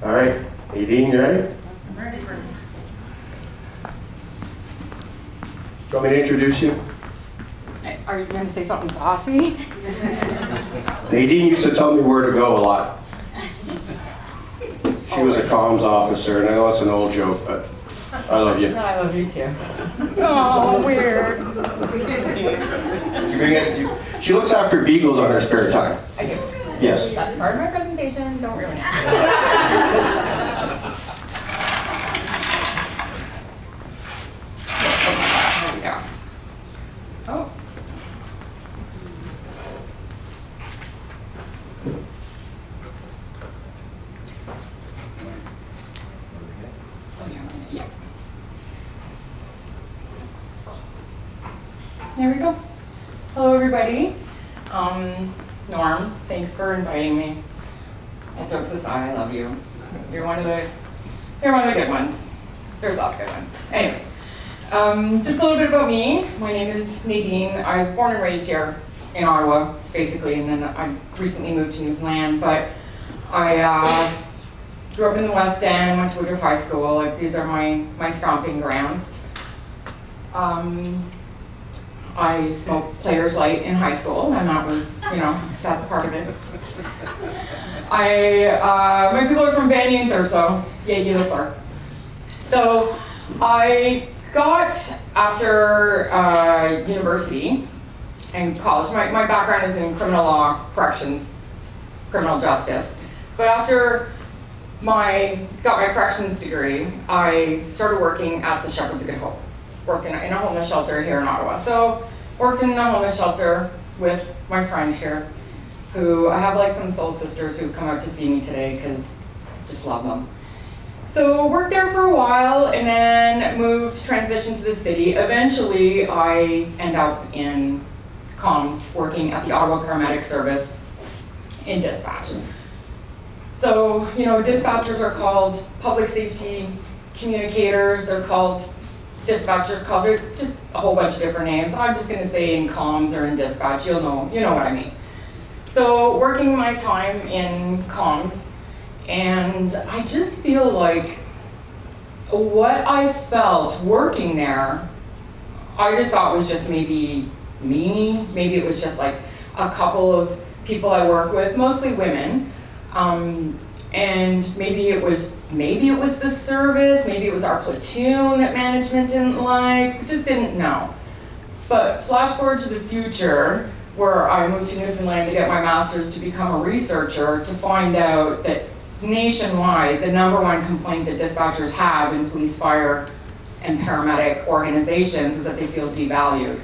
All right, Nadine, you ready? I'm ready. Do you want me to introduce you? Are you going to say something saucy? Nadine used to tell me where to go a lot. She was a comms officer, and I know it's an old joke, but I love you. I love you too. Oh, weird. She looks after beagles on her spare time. I do. Yes. That's part of my presentation. Don't ruin it. There we go. Oh. Yeah. There we go. Hello, everybody. Norm, thanks for inviting me. All jokes aside, I love you. You're one of the good ones. There's a lot of good ones. Anyways, just a little bit about me. My name is Nadine. I was born and raised here in Ottawa, basically, and then I recently moved to Newfoundland. But I grew up in the West End, went to Woodruff High School. Like, these are my stomping grounds. I smoked Players Light in high school, and that was, that's part of it. My people are from Bandy and Thurso, Yagi Leclerc. So I got, after university and college, my background is in criminal law, corrections, criminal justice. But after got my corrections degree, I started working at the Shepherds of Good Hope. Worked in a homeless shelter here in Ottawa. So worked in a homeless shelter with my friend here, who I have like some soul sisters who come out to see me today because I just love them. So worked there for a while and then transitioned to the city. Eventually I end up in comms, working at the Ottawa Paramedic Service in dispatch. So, dispatchers are called public safety communicators, they're called dispatchers, called just a whole bunch of different names. I'm just gonna say in comms or in dispatch, you know what I mean. So working my time in comms, and I just feel like what I felt working there, I just thought was just maybe me, maybe it was just like a couple of people I work with, mostly women, and maybe it was the service, maybe it was our platoon that management didn't like, we just didn't know. But flash forward to the future, where I moved to Newfoundland to get my master's to become a researcher, to find out that nationwide, the #1 complaint that dispatchers have in police, fire, and paramedic organizations is that they feel devalued.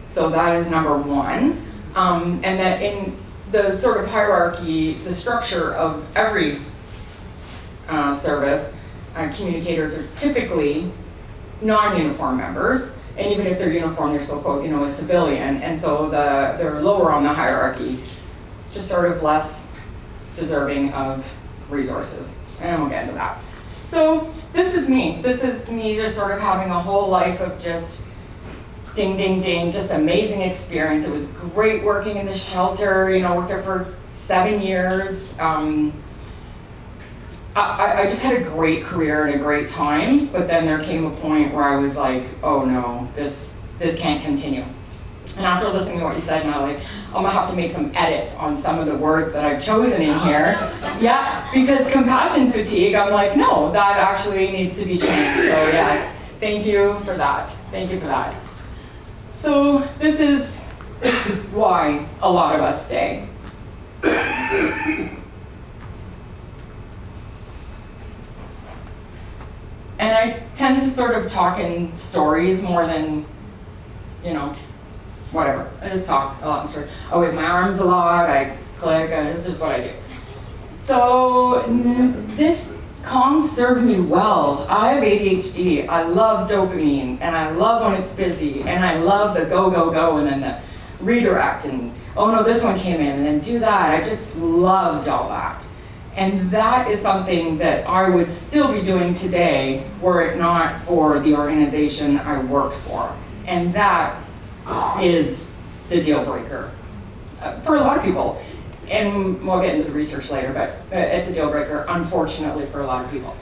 So that is #1. And that in the sort of hierarchy, the structure of every service, communicators are typically non-uniform members, and even if they're uniform, they're still quote, a civilian, and so they're lower on the hierarchy, just sort of less deserving of resources, and we'll get into that. So this is me just sort of having a whole life of just ding, ding, ding, just amazing experience. It was great working in the shelter, worked there for 7 years. I just had a great career and a great time, but then there came a point where I was like, oh no, this can't continue. And after listening to what you said, and I'm like, I'm gonna have to make some edits on some of the words that I've chosen in here. Yeah, because compassion fatigue, I'm like, no, that actually needs to be changed. So yes, thank you for that. Thank you for that. So this is why a lot of us stay. And I tend to sort of talk in stories more than, whatever. I just talk a lot in stories. I wave my arms a lot, I click, it's just what I do. So this comms served me well. I have ADHD, I love dopamine, and I love when it's busy, and I love the go, go, go, and then the redirect, and oh no, this one came in, and then do that. I just loved all that. And that is something that I would still be doing today were it not for the organization I worked for. And that is the deal breaker for a lot of people. And we'll get into the research later, but it's a deal breaker, unfortunately, for a lot of people.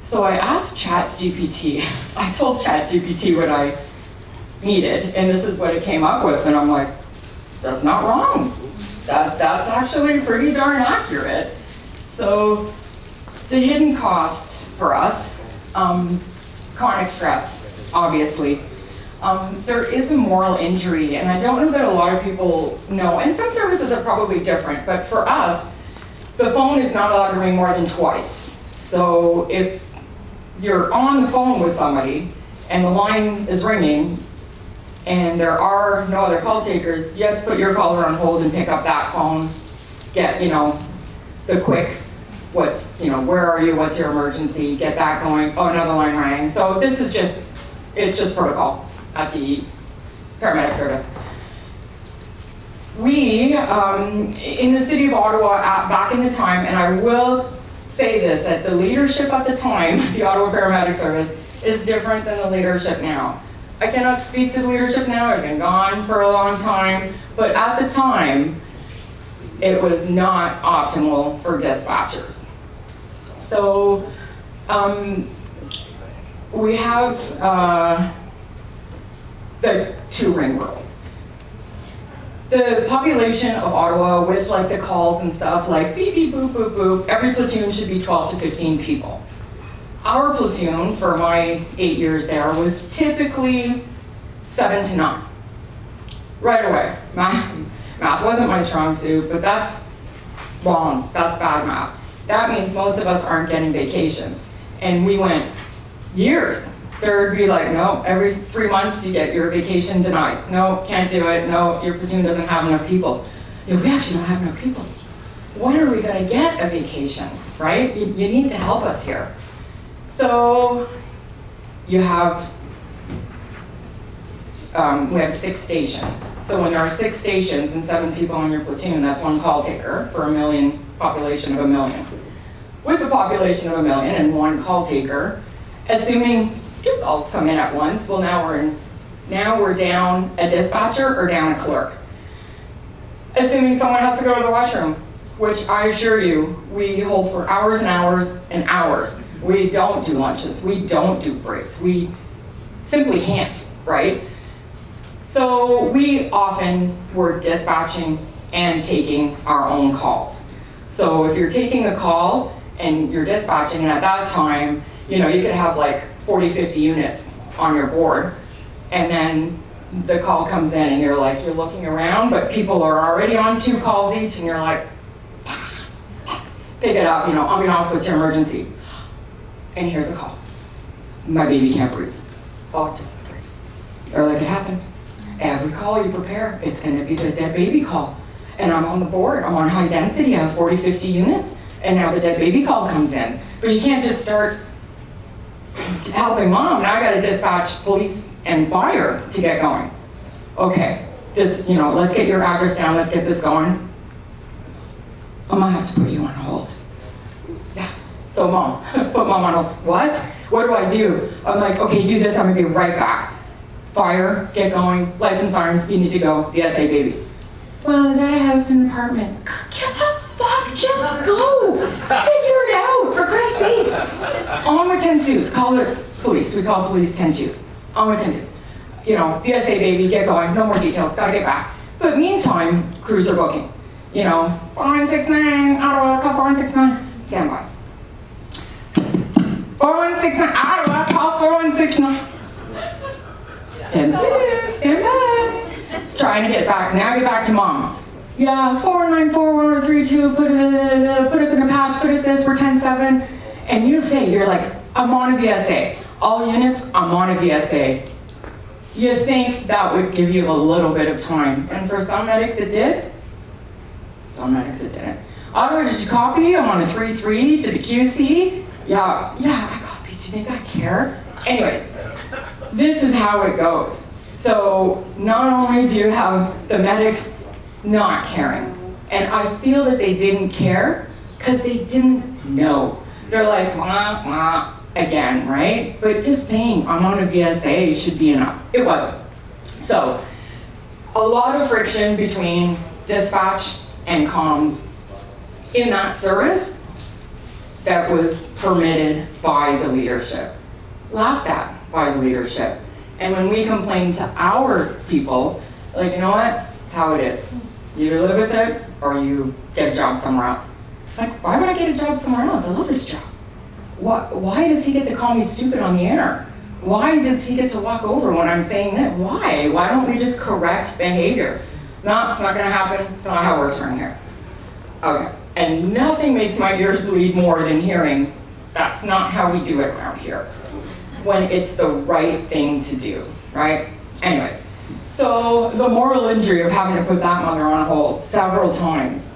So I asked ChatGPT. I told ChatGPT what I needed, and this is what it came up with, and I'm like, that's not wrong. That's actually pretty darn accurate. So the hidden costs for us, chronic stress, obviously. There is a moral injury, and I don't know that a lot of people know, and some services are probably different, but for us, the phone is not allowed to ring more than twice. So if you're on the phone with somebody and the line is ringing and there are no other call takers, you have to put your caller on hold and pick up that phone, get, the quick, where are you, what's your emergency, get that going, oh, another line rang. So this is it's just protocol at the paramedic service. We, in the city of Ottawa, back in the time, and I will say this, that the leadership at the time, the Ottawa Paramedic Service, is different than the leadership now. I cannot speak to the leadership now, I've been gone for a long time, but at the time, it was not optimal for dispatchers. So, we have the 2-ring rule. The population of Ottawa, with like the calls and stuff, like beep, beep, boop, boop, boop, every platoon should be 12 to 15 people. Our platoon, for my 8 years there, was typically 7 to 9. Right away. Math wasn't my strong suit, but that's wrong. That's bad math. That means most of us aren't getting vacations. And we went years. There'd be like, no, every 3 months you get your vacation denied. No, can't do it. No, your platoon doesn't have enough people. We actually don't have enough people. When are we going to get a vacation, right? You need to help us here. So you have, we have 6 stations. So when there are 6 stations and 7 people on your platoon, that's 1 call taker for a million, population of 1 million. With the population of 1 million and 1 call taker, assuming 2 calls come in at once, well, now we're down a dispatcher or down a clerk. Assuming someone has to go to the washroom, which I assure you, we hold for hours and hours and hours. We don't do lunches, we don't do breaks, we simply can't, right? So we often were dispatching and taking our own calls. So if you're taking a call and you're dispatching, and at that time, you could have like 40, 50 units on your board, and then the call comes in and you're looking around, but people are already on 2 calls each, and you're like, pick it up, ambulance, what's your emergency? And here's a call. My baby can't breathe. Oh, Jesus Christ. Or like it happened. Every call you prepare, it's gonna be the dead baby call. And I'm on the board, I'm on high density, I have 40, 50 units, and now the dead baby call comes in. But you can't just start helping mom, now I gotta dispatch police and fire to get going. Okay, let's get your address down, let's get this going. I'm gonna have to put you on hold. Yeah, so mom, put mom on hold. What do I do? I'm like, okay, do this, I'm gonna be right back. Fire, get going, lights and sirens, you need to go, the SA baby. Well, is that a house and apartment? Give a fuck, just go! Figure it out, for Christ's sake! On with 10 suits, call the police, we call police 10 2s. On with 10 2s. The SA baby, get going, no more details, gotta get back. But meantime, crews are booking. 4169, Ottawa, call 4169, stand by. 4169, Ottawa, call 4169. 10-6, stand by. Trying to get back, now get back to mom. Yeah, 494-1032, put us in a patch, put us this, we're 10-7. And you're like, I'm on a VSA. All units, I'm on a VSA. You think that would give you a little bit of time. And for some medics it did, some medics it didn't. Ottawa, did you copy? I'm on a 3-3 to the QC. Yeah, I copied, do you think I care? Anyways. This is how it goes. So not only do you have the medics not caring, and I feel that they didn't care because they didn't know. They're like, wah, wah, again, right? But just saying I'm on a VSA should be enough. It wasn't. So a lot of friction between dispatch and comms in that service that was permitted by the leadership, laughed at by the leadership. And when we complained to our people, like, you know what, it's how it is. You either live with it or you get a job somewhere else. Like, why would I get a job somewhere else? I love this job. Why does he get to call me stupid on the air? Why does he get to walk over when I'm saying that? Why? Why don't we just correct behavior? No, it's not gonna happen. It's not how it works around here. Okay, and nothing makes my ears bleed more than hearing that's not how we do it around here, when it's the right thing to do, right? Anyways, so the moral injury of having to put that mother on hold several times,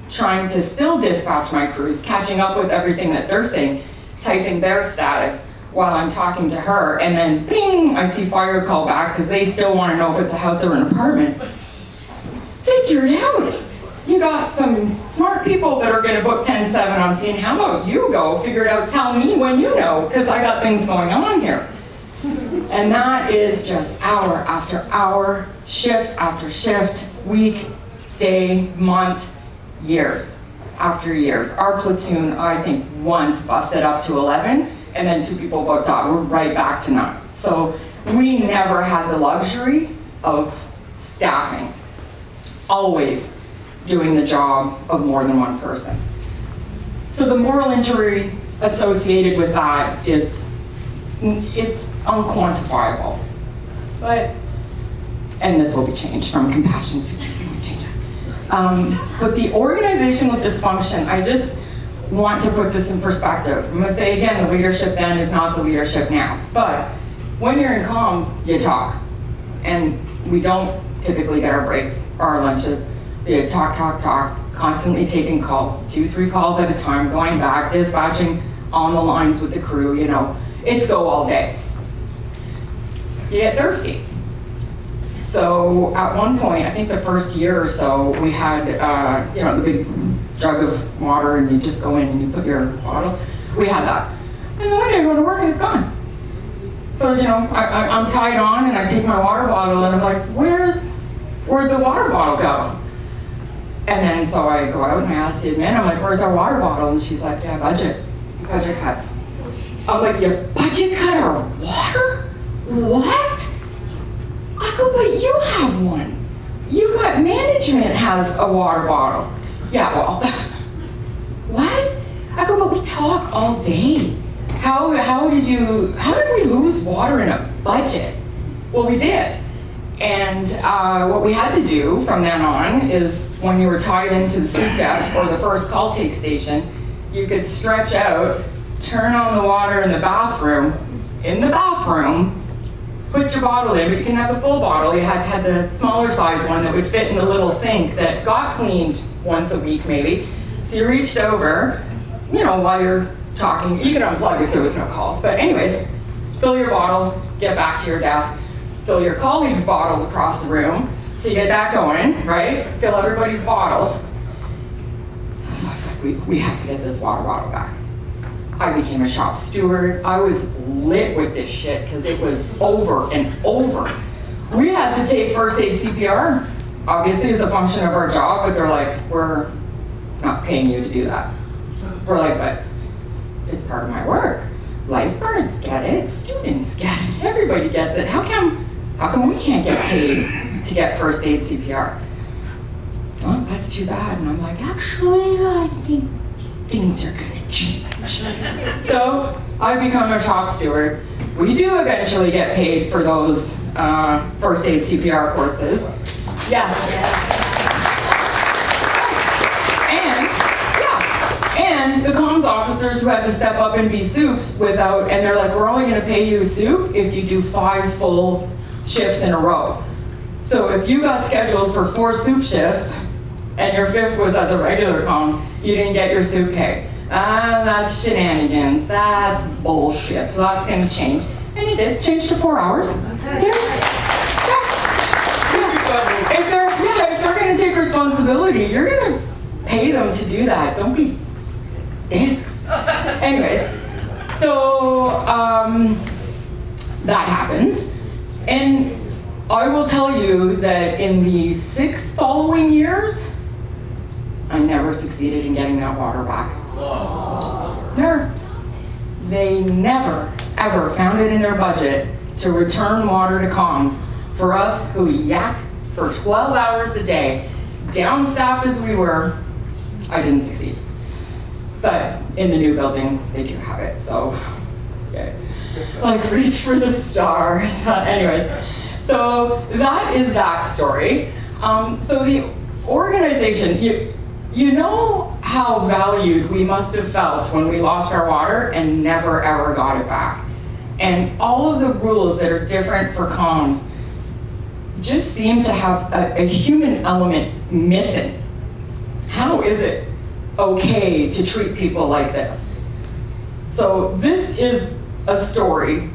trying to still dispatch my crews, catching up with everything that they're saying, typing their status while I'm talking to her, and then bing, I see fire call back because they still want to know if it's a house or an apartment. Figure it out. You got some smart people that are going to book 10/7 on scene. How about you go figure it out? Tell me when you know, because I got things going on here. And that is just hour after hour, shift after shift, week, day, month, years after years. Our platoon, I think, once busted up to 11, and then 2 people booked out. We're right back to 9. So we never had the luxury of staffing, always doing the job of more than one person. So the moral injury associated with that is, it's unquantifiable. And this will be changed from compassion, change that. But the organizational dysfunction, I just want to put this in perspective. I'm gonna say again, the leadership then is not the leadership now. But when you're in comms, you talk. And we don't typically get our breaks or our lunches. You talk, constantly taking calls, 2-3 calls at a time, going back, dispatching on the lines with the crew, you know. It's go all day. You get thirsty. So at one point, I think the first year or so, we had, you know, the big jug of water, and you just go in and you put your bottle. We had that. And then one day I go to work and it's gone. So, you know, I'm tied on and I take my water bottle and I'm like, where'd the water bottle go? And then so I go out and I ask the admin, I'm like, where's our water bottle? And she's like, yeah, budget cuts. I'm like, your budget cut our water? What? I go, but you have one. You got, management has a water bottle. Yeah, well, what? I go, but we talk all day. How did we lose water in a budget? Well, we did. And what we had to do from then on is when you were tied into the soup desk or the first call take station, you could stretch out, turn on the water in the bathroom, put your bottle in, but you can have a full bottle. You had to have the smaller size one that would fit in the little sink that got cleaned once a week maybe. So you reached over, you know, while you're talking, you could unplug if there was no calls. But anyways, fill your bottle, get back to your desk, fill your colleague's bottle across the room. So you get that going, right? Fill everybody's bottle. So I was like, we have to get this water bottle back. I became a shop steward. I was lit with this shit because it was over and over. We had to take first aid CPR. Obviously, it's a function of our job, but they're like, we're not paying you to do that. We're like, but it's part of my work. Lifeguards get it, students get it, everybody gets it. How come we can't get paid to get first aid CPR? Well, that's too bad. And I'm like, actually, I think things are gonna change. So I become a shop steward. We do eventually get paid for those first aid CPR courses. Yes. And the comms officers who had to step up and be soups without, and they're like, we're only gonna pay you soup if you do 5 full shifts in a row. So if you got scheduled for 4 soup shifts and your 5th was as a regular comm, you didn't get your soup pay. That's shenanigans, that's bullshit. So that's gonna change. And it did, change to 4 hours. If they're gonna take responsibility, you're gonna pay them to do that. Don't be dicks. Anyways, so that happens. And I will tell you that in the 6 following years, I never succeeded in getting that water back. Never. They never, ever found it in their budget to return water to comms. For us who yak for 12 hours a day, down-staffed as we were, I didn't succeed. But in the new building, they do have it, so yeah. Like reach for the stars. Anyways, so that is that story. So the organization, you know how valued we must have felt when we lost our water and never ever got it back. And all of the rules that are different for comms just seem to have a human element missing. How is it okay to treat people like this? So this is a story.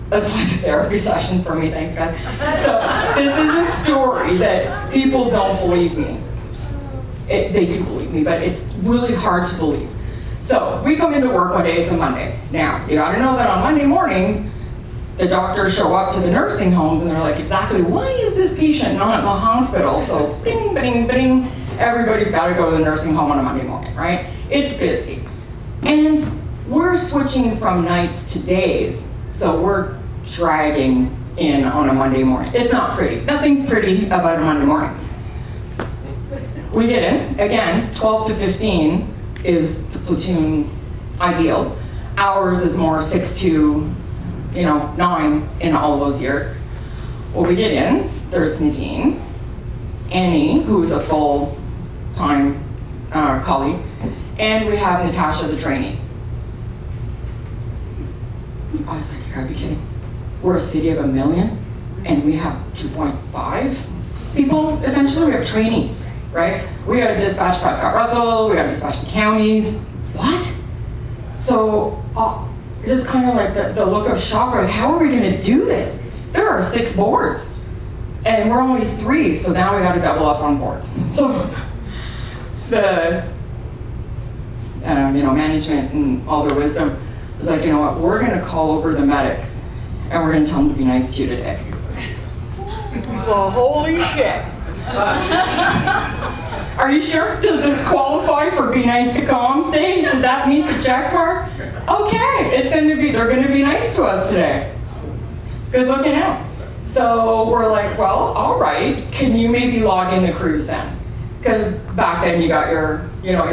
That's like a therapy session for me, thanks guys. So this is a story that people don't believe me. They do believe me, but it's really hard to believe. So we come into work one day, it's a Monday. Now, you gotta know that on Monday mornings, the doctors show up to the nursing homes and they're like, exactly, why is this patient not in the hospital? So bing, bing, bing, everybody's gotta go to the nursing home on a Monday morning, right? It's busy. And we're switching from nights to days, so we're dragging in on a Monday morning. It's not pretty. Nothing's pretty about a Monday morning. We get in, again, 12 to 15 is the platoon ideal. Ours is more 6 to 9 in all those years. Well, we get in, there's Nadine, Annie, who's a full-time colleague, and we have Natasha, the trainee. I was like, you gotta be kidding. We're a city of 1 million, and we have 2.5 people, essentially. We have trainees, right? We gotta dispatch Prescott Russell, we gotta dispatch the counties. What? So, just kind of like the look of shock, like, how are we gonna do this? There are 6 boards, and we're only 3, so now we gotta double up on boards. So, the management and all their wisdom was like, you know what, we're gonna call over the medics, and we're gonna tell them to be nice to you today. Well, holy shit. Are you sure? Does this qualify for be nice to comms day? Does that meet the check mark? Okay, they're gonna be nice to us today. Good looking out. So we're like, well, all right, can you maybe log in the crews then? Because back then you got your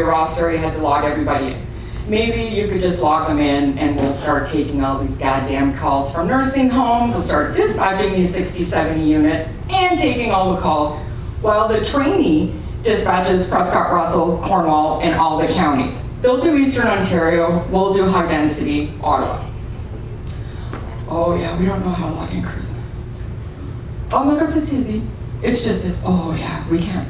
roster, you had to log everybody in. Maybe you could just log them in and we'll start taking all these goddamn calls from nursing homes, we'll start dispatching these 60, 70 units and taking all the calls while the trainee dispatches Prescott, Russell, Cornwall, and all the counties. They'll do Eastern Ontario, we'll do high density, Ottawa. Oh yeah, we don't know how to log in crews. Oh my gosh, it's easy. It's just this, oh yeah, we can't.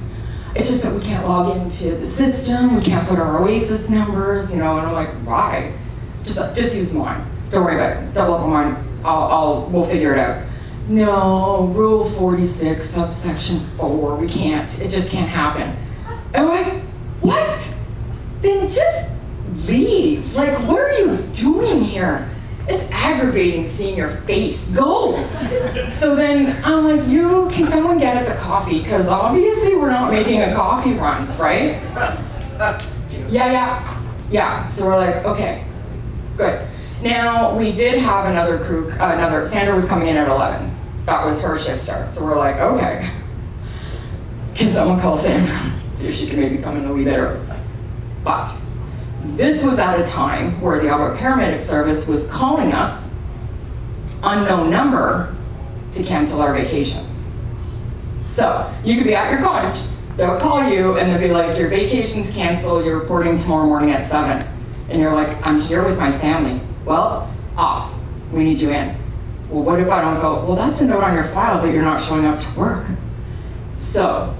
It's just that we can't log into the system, we can't put our OASIS numbers, and I'm like, why? Just use mine. Don't worry about it. Double up on mine. We'll figure it out. No, Rule 46, subsection 4, we can't. It just can't happen. And I'm like, what? Then just leave. Like, what are you doing here? It's aggravating seeing your face. Go. So then I'm like, can someone get us a coffee? Because obviously we're not making a coffee run, right? Yeah. So we're like, okay, good. Now we did have another crew, Sandra was coming in at 11. That was her shift start. So we're like, okay, can someone call Sandra? See if she can maybe come in a wee bit early. But this was at a time where the Alberta Paramedic Service was calling us, unknown number, to cancel our vacations. So you could be at your cottage, they'll call you and they'll be like, your vacation's canceled, you're reporting tomorrow morning at 7. And you're like, I'm here with my family. Well, ops, we need you in. Well, what if I don't go? Well, that's a note on your file that you're not showing up to work. So,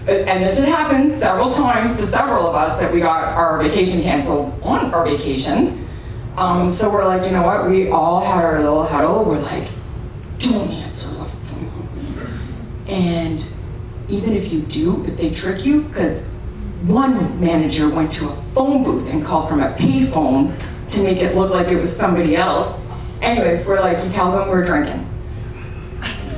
and this had happened several times to several of us that we got our vacation canceled on our vacations. So we're like, you know what? We all had our little huddle. We're like, don't answer the phone. And even if you do, if they trick you, because one manager went to a phone booth and called from a payphone to make it look like it was somebody else. Anyways, we're like, you tell them we're drinking.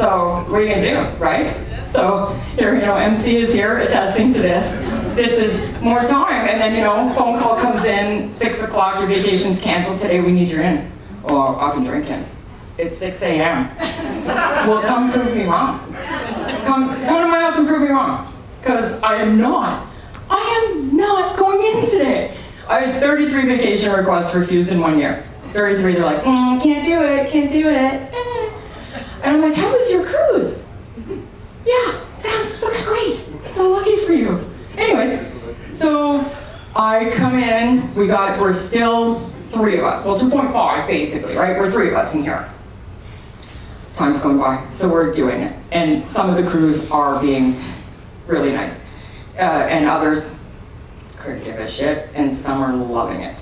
So what are you gonna do, right? So here, MC is here attesting to this. This is more time, and then, phone call comes in, 6 o'clock, your vacation's canceled today, we need you in. Oh, I've been drinking. It's 6 a.m. Well, come prove me wrong. Come to my house and prove me wrong. Because I am not going in today. I had 33 vacation requests refused in 1 year. 33, they're like, can't do it. And I'm like, how was your cruise? Yeah, looks great. So lucky for you. Anyways, so I come in, we're still 3 of us. Well, 2.5 basically, right? We're 3 of us in here. Time's going by, so we're doing it. And some of the crews are being really nice. And others couldn't give a shit, and some are loving it.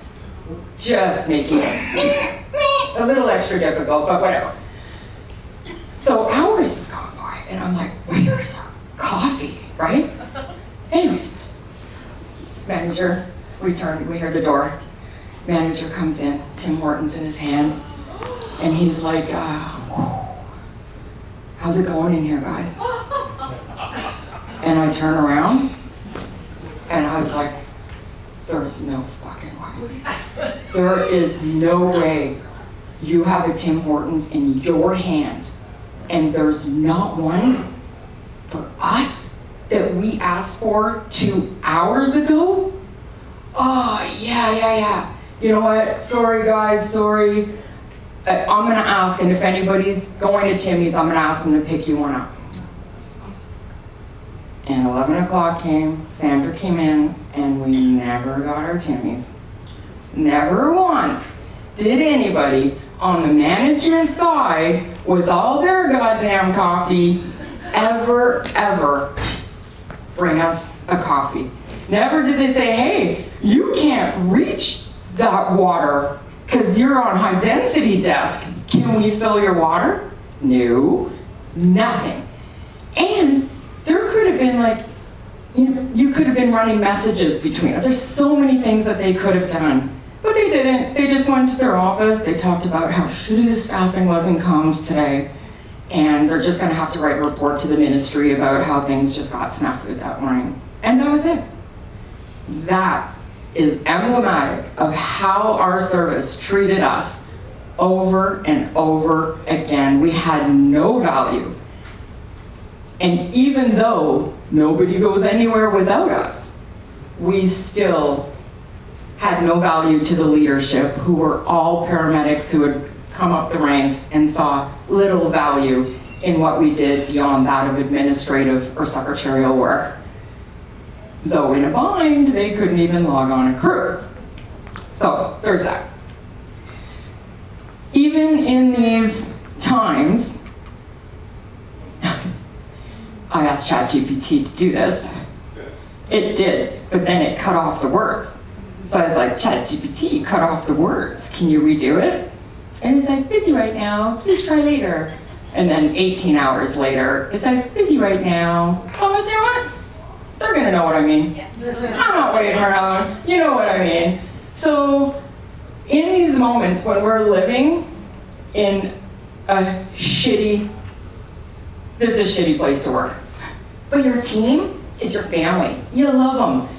Just making it a little extra difficult, but whatever. So hours has gone by, and I'm like, where's our coffee, right? Anyways, manager, we heard the door. Manager comes in, Tim Hortons in his hands, and he's like, how's it going in here, guys? And I turn around, and I was like, there's no fucking way. There is no way you have a Tim Hortons in your hand, and there's not one for us that we asked for 2 hours ago? Oh, yeah. You know what? Sorry, guys, sorry. I'm gonna ask, and if anybody's going to Timmy's, I'm gonna ask them to pick you one up. And 11 o'clock came, Sandra came in, and we never got our Timmy's. Never once did anybody on the management side, with all their goddamn coffee, ever bring us a coffee. Never did they say, hey, you can't reach that water because you're on high density desk. Can we fill your water? No, nothing. And there could have been like, you could have been running messages between us. There's so many things that they could have done. But they didn't. They just went to their office. They talked about how shitty the staffing was in comms today. And they're just gonna have to write a report to the ministry about how things just got snafu that morning. And that was it. That is emblematic of how our service treated us over and over again. We had no value. And even though nobody goes anywhere without us, we still had no value to the leadership, who were all paramedics who had come up the ranks and saw little value in what we did beyond that of administrative or secretarial work. Though in a bind, they couldn't even log on a crew. So there's that. Even in these times, I asked ChatGPT to do this. It did, but then it cut off the words. So I was like, ChatGPT, cut off the words. Can you redo it? And it's like, busy right now, please try later. And then 18 hours later, it's like, busy right now. Oh, you know what? They're gonna know what I mean. I'm not waiting around, you know what I mean. So in these moments when we're living in a shitty, this is a shitty place to work. But your team is your family. You love them.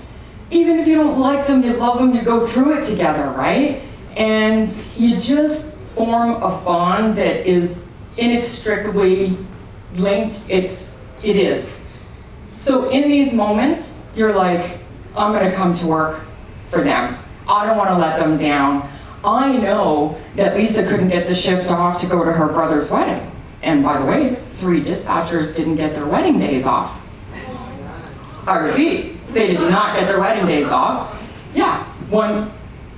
Even if you don't like them, you love them, you go through it together, right? And you just form a bond that is inextricably linked. It is. So in these moments, you're like, I'm gonna come to work for them. I don't wanna let them down. I know that Lisa couldn't get the shift off to go to her brother's wedding. And by the way, 3 dispatchers didn't get their wedding days off. I repeat, they did not get their wedding days off. Yeah, one,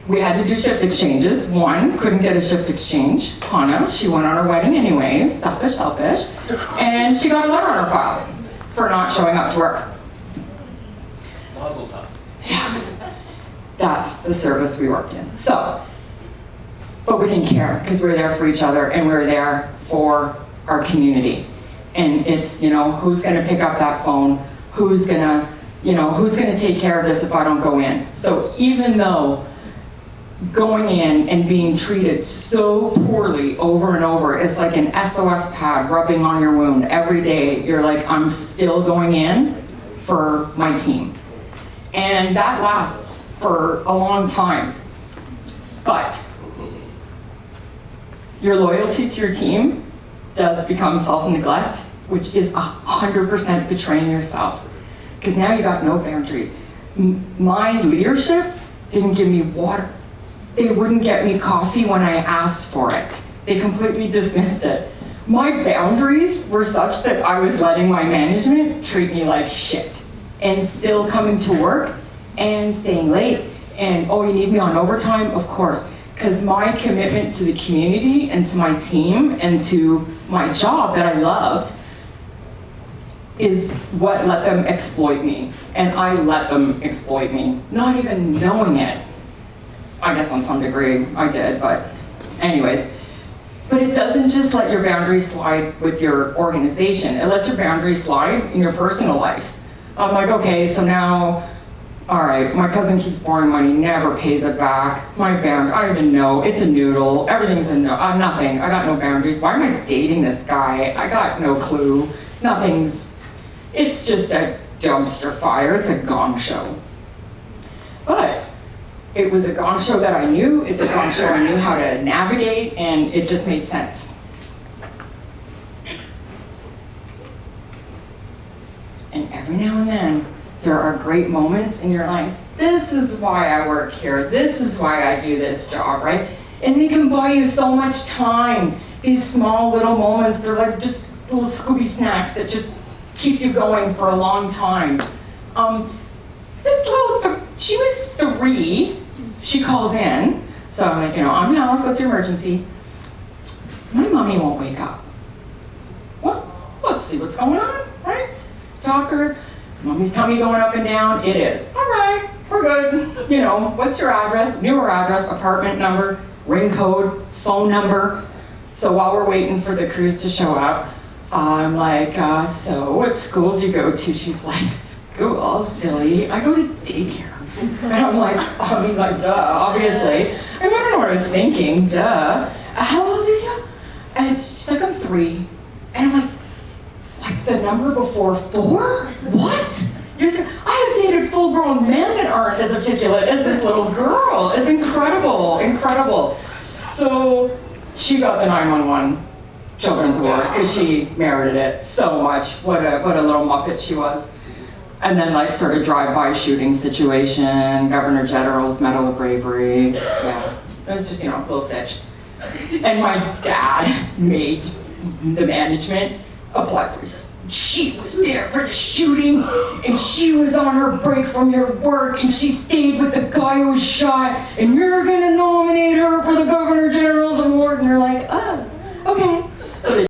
we had to do shift exchanges. One couldn't get a shift exchange. Hannah, she went on her wedding anyways, selfish. And she got a letter on her file for not showing up to work. Mazel tov. Yeah, that's the service we worked in. So, but we didn't care because we were there for each other and we were there for our community. And it's, who's gonna pick up that phone? Who's gonna take care of this if I don't go in? So even though going in and being treated so poorly over and over. It's like an SOS pad rubbing on your wound every day. You're like, I'm still going in for my team. And that lasts for a long time. But your loyalty to your team does become self-neglect, which is 100% betraying yourself. Because now you got no boundaries. My leadership didn't give me water. They wouldn't get me coffee when I asked for it. They completely dismissed it. My boundaries were such that I was letting my management treat me like shit and still coming to work and staying late. And, oh, you need me on overtime? Of course. Because my commitment to the community and to my team and to my job that I loved is what let them exploit me. And I let them exploit me, not even knowing it. I guess on some degree I did, but anyways. But it doesn't just let your boundaries slide with your organization. It lets your boundaries slide in your personal life. I'm like, okay, so now, all right, my cousin keeps borrowing money, never pays it back. My boundary, I don't even know, it's a noodle, everything's a no, nothing, I got no boundaries. Why am I dating this guy? I got no clue, nothing's, it's just a dumpster fire, it's a gong show. But it was a gong show that I knew, it's a gong show I knew how to navigate, and it just made sense. And every now and then, there are great moments, and you're like, this is why I work here, this is why I do this job, right? And they can buy you so much time. These small little moments, they're like just little Scooby snacks that just keep you going for a long time. She was 3, she calls in, so I'm like, I'm Alice, what's your emergency? My mommy won't wake up. Well, let's see what's going on, right? Talk her, mommy's tummy going up and down, it is. All right, we're good. What's your address? Newer address, apartment number, ring code, phone number. So while we're waiting for the crews to show up, I'm like, so what school do you go to? She's like, school, silly. I go to daycare. And I'm like, duh, obviously. I don't know what I was thinking, duh. How old are you? And she's like, I'm 3. And I'm like the number before 4? What? I have dated full-grown men that aren't as articulate as this little girl. It's incredible, incredible. So she got the 911 children's award because she merited it so much. What a little muppet she was. And then sort of drive-by shooting situation, Governor General's Medal of Bravery. Yeah, it was just, a little sitch. And my dad made the management apply for it. She was there for the shooting, and she was on her break from your work, and she stayed with the guy who was shot, and you're gonna nominate her for the Governor General's Award. And they're like, oh, okay.